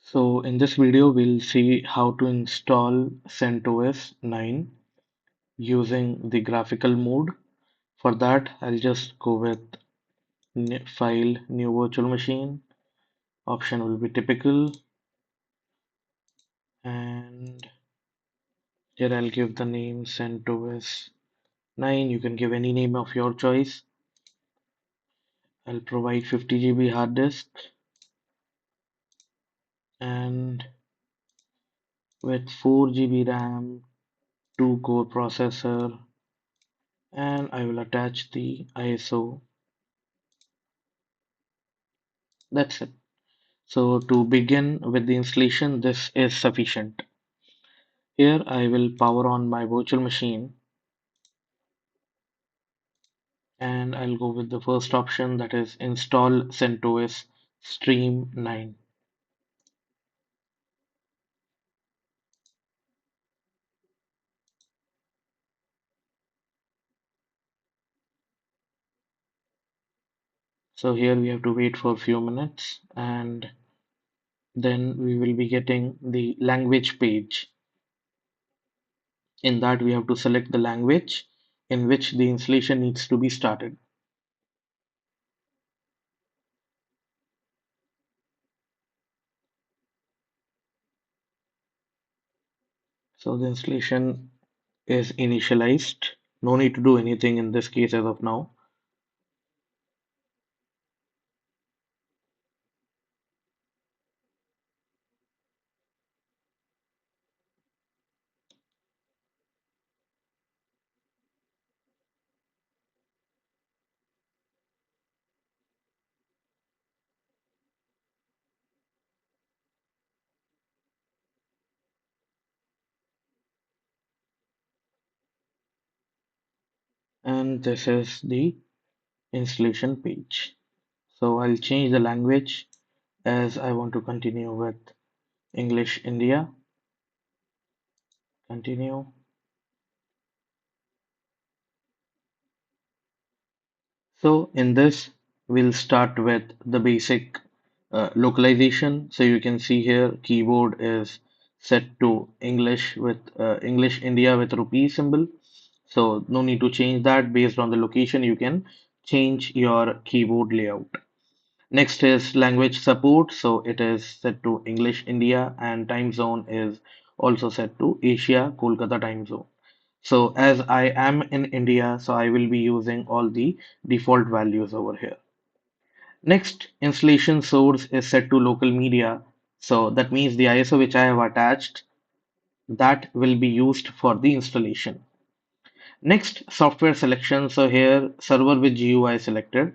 So in this video, we'll see how to install CentOS 9 using the graphical mode. For that, I'll just go with File, New Virtual Machine. Option will be typical. And here I'll give the name CentOS 9. You can give any name of your choice. I'll provide 50 GB hard disk and with 4 GB RAM, 2 core processor, and I will attach the ISO. That's it. So to begin with the installation, this is sufficient. Here I will power on my virtual machine and I'll go with the first option, that is install CentOS Stream 9. So here we have to wait for a few minutes and then we will be getting the language page. In that we have to select the language in which the installation needs to be started. So the installation is initialized. No need to do anything in this case as of now. And this is the installation page. So I'll change the language as I want to continue with English India. Continue. So in this, we'll start with the basic localization. So you can see here keyboard is set to English with English India with rupee symbol. So no need to change that. Based on the location, you can change your keyboard layout. Next is language support. So it is set to English India and time zone is also set to Asia Kolkata time zone. So as I am in India, so I will be using all the default values over here. Next, installation source is set to local media. So that means the ISO which I have attached, that will be used for the installation. Next, software selection. So here server with GUI selected.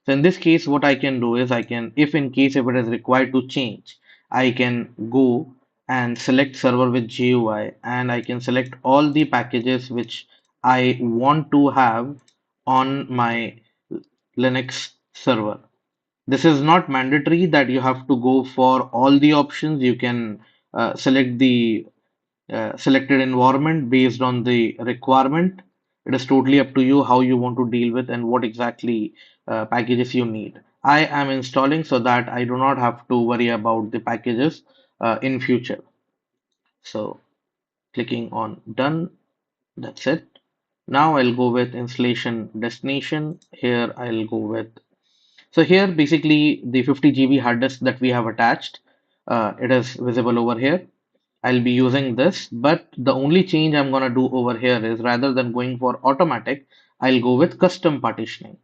So in this case, what I can do is if in case if it is required to change, I can go and select server with GUI and I can select all the packages which I want to have on my Linux server. This is not mandatory that you have to go for all the options. You can select the selected environment based on the requirement. It is totally up to you how you want to deal with and what exactly packages you need. I am installing so that I do not have to worry about the packages in future. So clicking on done, that's it. Now I'll go with installation destination. Here I'll go with, so here basically the 50 GB hard disk that we have attached, it is visible over here. I'll be using this, but the only change I'm gonna do over here is rather than going for automatic, I'll go with custom partitioning.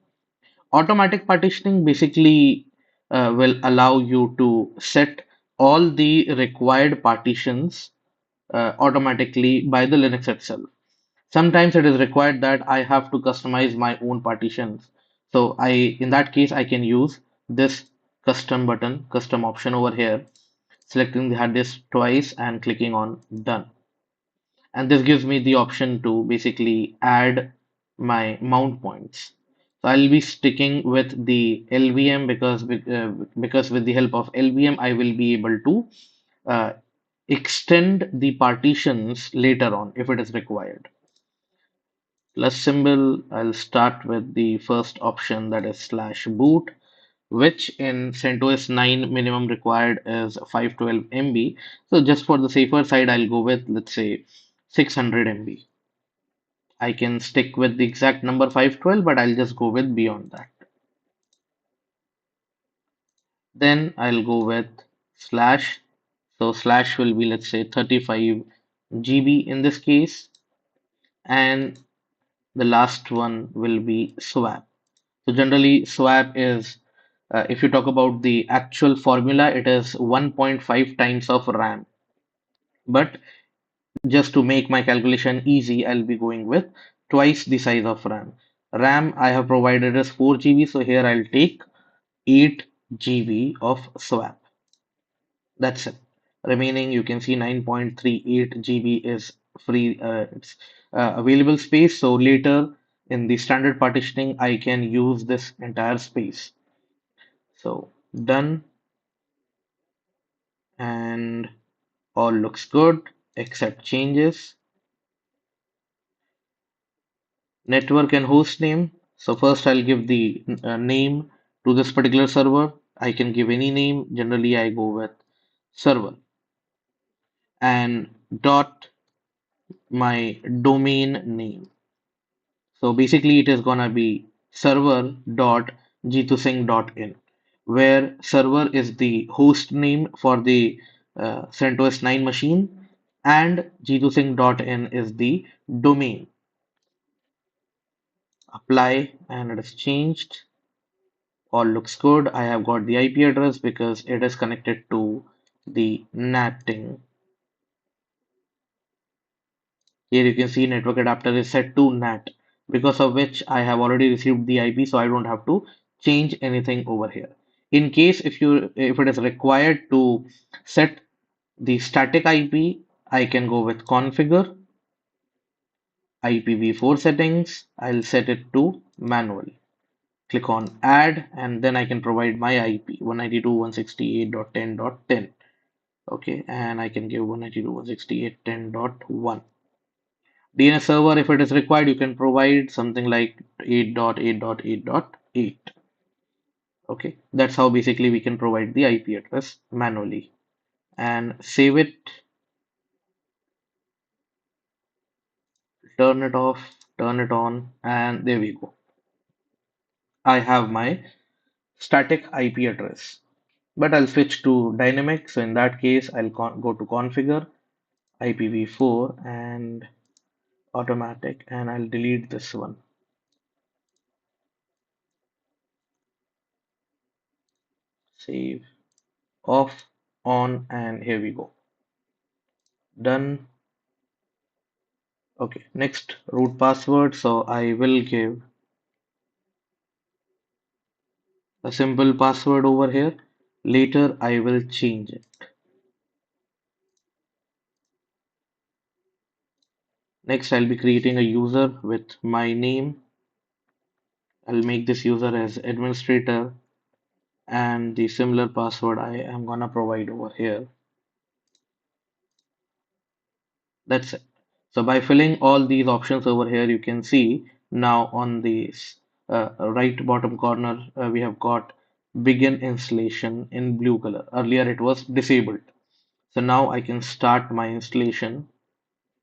Automatic partitioning basically will allow you to set all the required partitions automatically by the Linux itself. Sometimes it is required that I have to customize my own partitions. So in that case, I can use this custom button, custom option over here, selecting the hard disk twice and clicking on done. And this gives me the option to basically add my mount points. So I'll be sticking with the LVM because with the help of LVM I will be able to uh, extend the partitions later on if it is required. Plus symbol, I'll start with the first option, that is slash boot. which in CentOS 9 minimum required is 512 MB. So just for the safer side, I'll go with, let's say, 600 MB. I can stick with the exact number 512, but I'll just go with beyond that. Then I'll go with slash. So slash will be, let's say, 35 GB in this case. And the last one will be swap. So generally, swap is, if you talk about the actual formula, it is 1.5 times of RAM. But just to make my calculation easy, I'll be going with twice the size of RAM. RAM I have provided as 4 GB, so here I'll take 8 GB of swap. That's it. Remaining, you can see 9.38 GB is free, it's available space. So later in the standard partitioning, I can use this entire space. So done, and all looks good except changes. Network and host name. So first I'll give the name to this particular server. I can give any name. Generally, I go with server and dot my domain name. So basically, it is gonna be server dot g2sync.in, where server is the host name for the CentOS 9 machine, and g2sync.in is the domain. Apply, and it is changed. All looks good. I have got the IP address because it is connected to the NATing. Here you can see network adapter is set to NAT, because of which I have already received the IP, so I don't have to change anything over here. In case if it is required to set the static IP, I can go with configure IPv4 settings. I'll set it to manual. Click on add, and then I can provide my IP 192.168.10.10. Okay, and I can give 192.168.10.1. DNS server, if it is required, you can provide something like 8.8.8.8. Okay, that's how basically we can provide the IP address manually and save it, turn it off, turn it on, and there we go. I have my static IP address, but I'll switch to dynamic. So in that case, I'll go to configure IPv4 and automatic, and I'll delete this one. Save, off, on, and here we go. Done. Okay, next root password. So I will give a simple password over here. Later I will change it. Next I'll be creating a user with my name. I'll make this user as administrator, and the similar password I am gonna provide over here. That's it. So by filling all these options over here, you can see now on the right bottom corner, we have got begin installation in blue color. Earlier it was disabled. So now I can start my installation,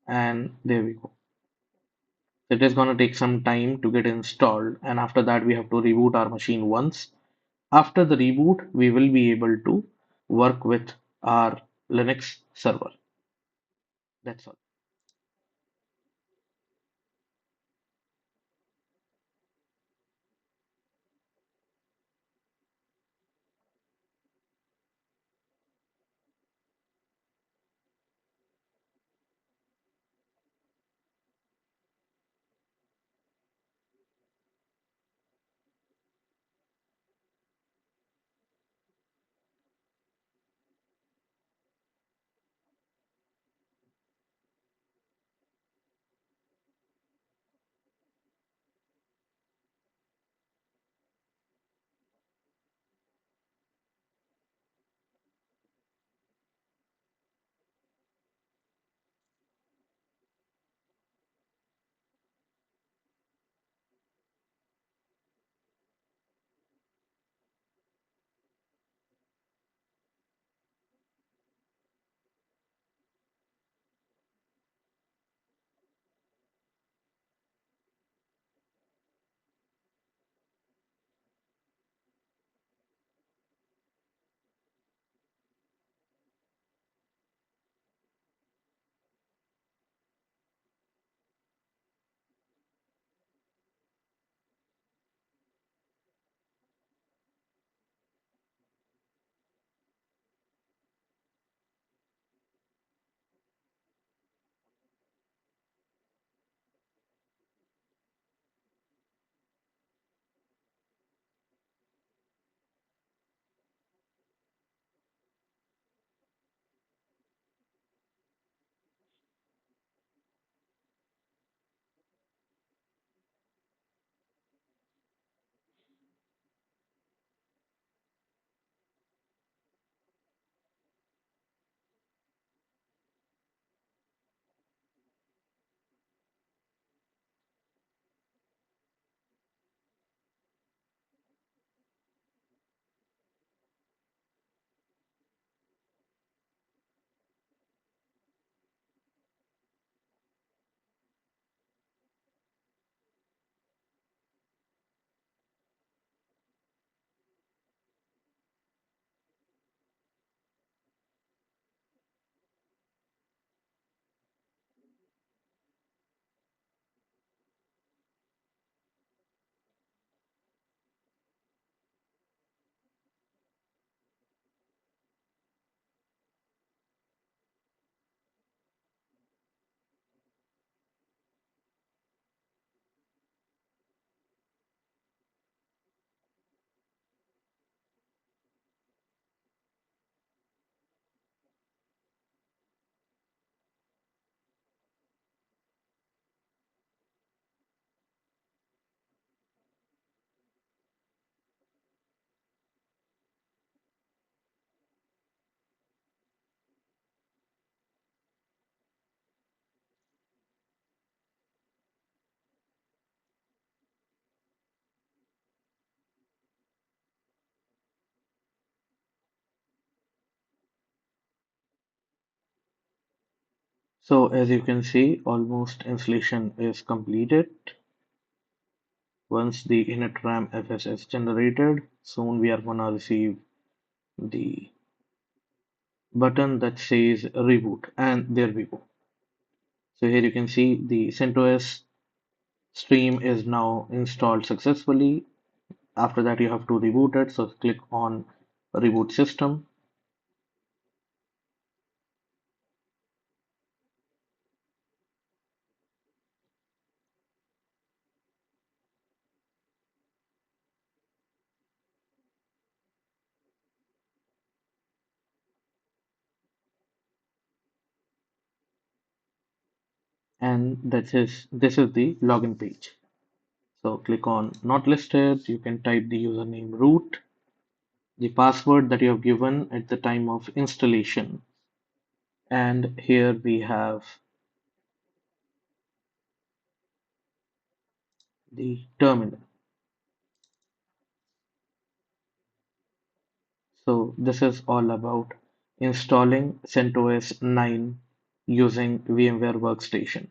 and there we go. It is going to take some time to get installed, and after that we have to reboot our machine once. After the reboot, we will be able to work with our Linux server. That's all. So as you can see, almost installation is completed. Once the init RAM FS is generated, soon we are gonna receive the button that says reboot, and there we go. So here you can see the CentOS stream is now installed successfully. After that, you have to reboot it. So click on reboot system, and this is the login page. So click on not listed. You can type the username root, the password that you have given at the time of installation, and here we have the terminal. So this is all about installing CentOS 9 using VMware Workstation.